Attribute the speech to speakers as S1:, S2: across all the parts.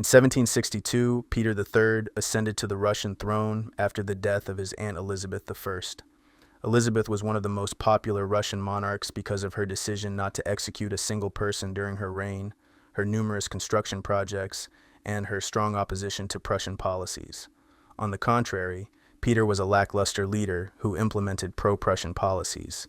S1: In 1762, Peter III ascended to the Russian throne after the death of his aunt Elizabeth I. Elizabeth was one of the most popular Russian monarchs because of her decision not to execute a single person during her reign, her numerous construction projects, and her strong opposition to Prussian policies. On the contrary, Peter was a lackluster leader who implemented pro-Prussian policies.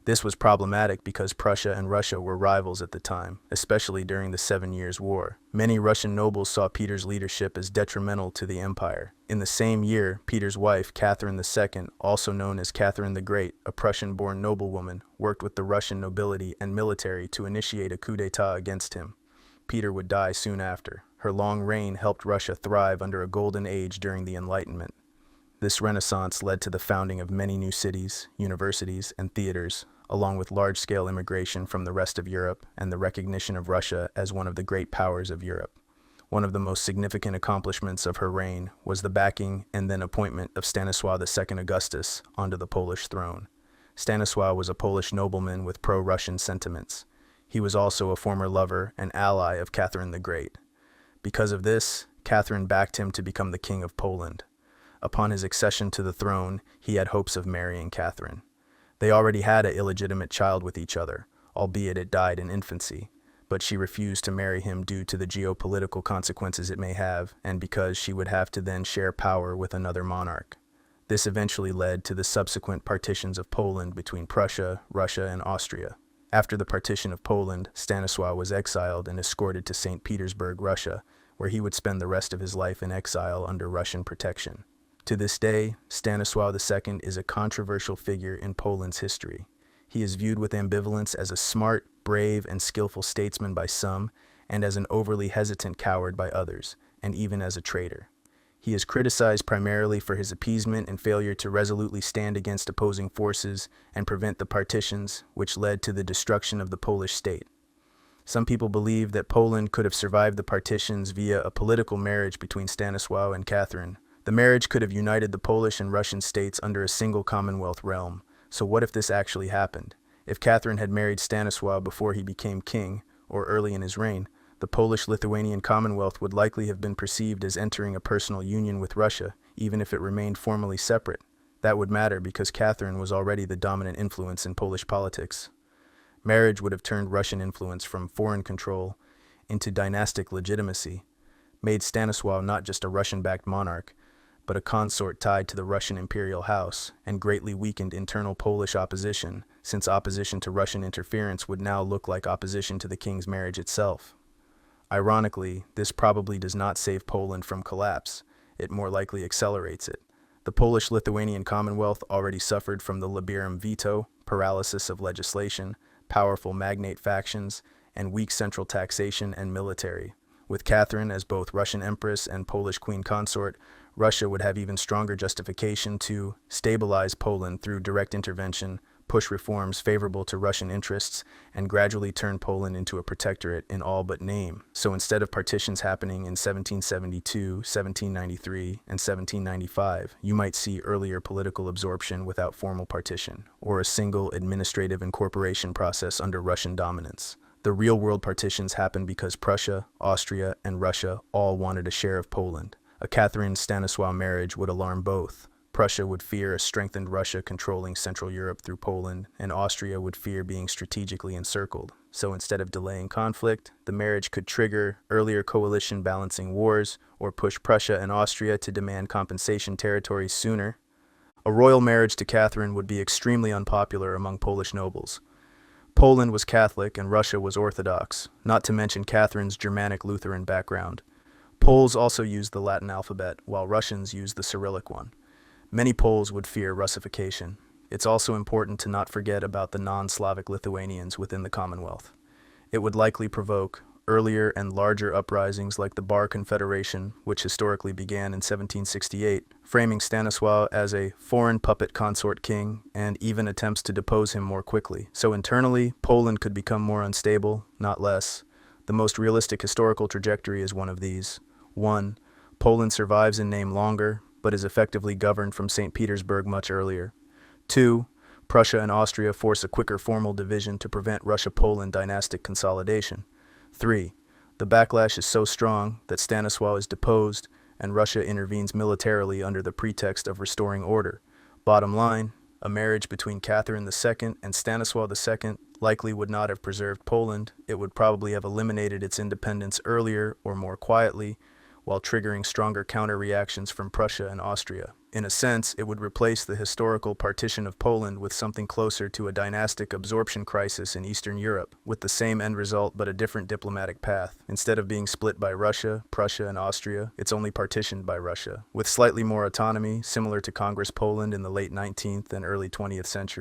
S1: This was problematic because Prussia and Russia were rivals at the time, especially during the 7 Years' War. Many Russian nobles saw Peter's leadership as detrimental to the empire. In the same year, Peter's wife, Catherine II, also known as Catherine the Great, a Prussian-born noblewoman, worked with the Russian nobility and military to initiate a coup d'état against him. Peter would die soon after. Her long reign helped Russia thrive under a golden age during the Enlightenment. This renaissance led to the founding of many new cities, universities, and theaters, along with large-scale immigration from the rest of Europe and the recognition of Russia as one of the great powers of Europe. One of the most significant accomplishments of her reign was the backing and then appointment of Stanislaw II Augustus onto the Polish throne. Stanislaw was a Polish nobleman with pro-Russian sentiments. He was also a former lover and ally of Catherine the Great. Because of this, Catherine backed him to become the King of Poland. Upon his accession to the throne, he had hopes of marrying Catherine. They already had an illegitimate child with each other, albeit it died in infancy, but she refused to marry him due to the geopolitical consequences it may have, and because she would have to then share power with another monarch. This eventually led to the subsequent partitions of Poland between Prussia, Russia, and Austria. After the partition of Poland, Stanislaw was exiled and escorted to St. Petersburg, Russia, where he would spend the rest of his life in exile under Russian protection. To this day, Stanislaw II is a controversial figure in Poland's history. He is viewed with ambivalence as a smart, brave, and skillful statesman by some, and as an overly hesitant coward by others, and even as a traitor. He is criticized primarily for his appeasement and failure to resolutely stand against opposing forces and prevent the partitions, which led to the destruction of the Polish state. Some people believe that Poland could have survived the partitions via a political marriage between Stanislaw and Catherine. The marriage could have united the Polish and Russian states under a single Commonwealth realm. So what if this actually happened? If Catherine had married Stanislaw before he became king, or early in his reign, the Polish-Lithuanian Commonwealth would likely have been perceived as entering a personal union with Russia, even if it remained formally separate. That would matter because Catherine was already the dominant influence in Polish politics. Marriage would have turned Russian influence from foreign control into dynastic legitimacy, made Stanislaw not just a Russian-backed monarch, but a consort tied to the Russian imperial house, and greatly weakened internal Polish opposition, since opposition to Russian interference would now look like opposition to the king's marriage itself. Ironically, this probably does not save Poland from collapse. It more likely accelerates it. The Polish-Lithuanian Commonwealth already suffered from the Liberum veto, paralysis of legislation, powerful magnate factions, and weak central taxation and military. With Catherine as both Russian empress and Polish queen consort, Russia would have even stronger justification to stabilize Poland through direct intervention, push reforms favorable to Russian interests, and gradually turn Poland into a protectorate in all but name. So instead of partitions happening in 1772, 1793, and 1795, you might see earlier political absorption without formal partition, or a single administrative incorporation process under Russian dominance. The real-world partitions happened because Prussia, Austria, and Russia all wanted a share of Poland. A Catherine-Stanislaw marriage would alarm both. Prussia would fear a strengthened Russia controlling Central Europe through Poland, and Austria would fear being strategically encircled. So instead of delaying conflict, the marriage could trigger earlier coalition balancing wars or push Prussia and Austria to demand compensation territories sooner. A royal marriage to Catherine would be extremely unpopular among Polish nobles. Poland was Catholic and Russia was Orthodox, not to mention Catherine's Germanic Lutheran background. Poles also used the Latin alphabet, while Russians used the Cyrillic one. Many Poles would fear Russification. It's also important to not forget about the non-Slavic Lithuanians within the Commonwealth. It would likely provoke earlier and larger uprisings like the Bar Confederation, which historically began in 1768, framing Stanislaw as a foreign puppet consort king, and even attempts to depose him more quickly. So internally, Poland could become more unstable, not less. The most realistic historical trajectory is one of these. 1. Poland survives in name longer, but is effectively governed from St. Petersburg much earlier. 2. Prussia and Austria force a quicker formal division to prevent Russia-Poland dynastic consolidation. 3. The backlash is so strong that Stanislaw is deposed and Russia intervenes militarily under the pretext of restoring order. Bottom line, a marriage between Catherine II and Stanislaw II likely would not have preserved Poland. It would probably have eliminated its independence earlier or more quietly, while triggering stronger counter-reactions from Prussia and Austria. In a sense, it would replace the historical partition of Poland with something closer to a dynastic absorption crisis in Eastern Europe, with the same end result but a different diplomatic path. Instead of being split by Russia, Prussia, and Austria, it's only partitioned by Russia, with slightly more autonomy, similar to Congress Poland in the late 19th and early 20th century.